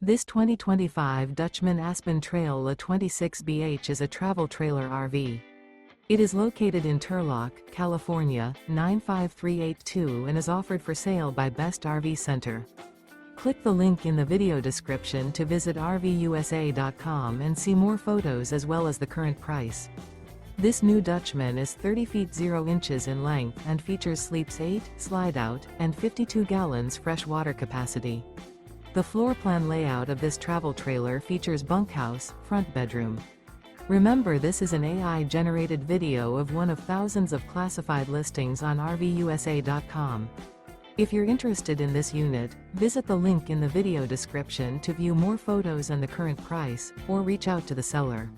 This 2025 Dutchmen Aspen Trail La 26BH is a travel trailer RV. It is located in Turlock, California, 95382 and is offered for sale by Best RV Center. Click the link in the video description to visit RVUSA.com and see more photos as well as the current price. This new Dutchman is 30 feet 0 inches in length and features sleeps 8, slide-out, and 52 gallons fresh water capacity. The floor plan layout of this travel trailer features bunkhouse, front bedroom. Remember, this is an AI-generated video of one of thousands of classified listings on RVUSA.com. If you're interested in this unit, visit the link in the video description to view more photos and the current price, or reach out to the seller.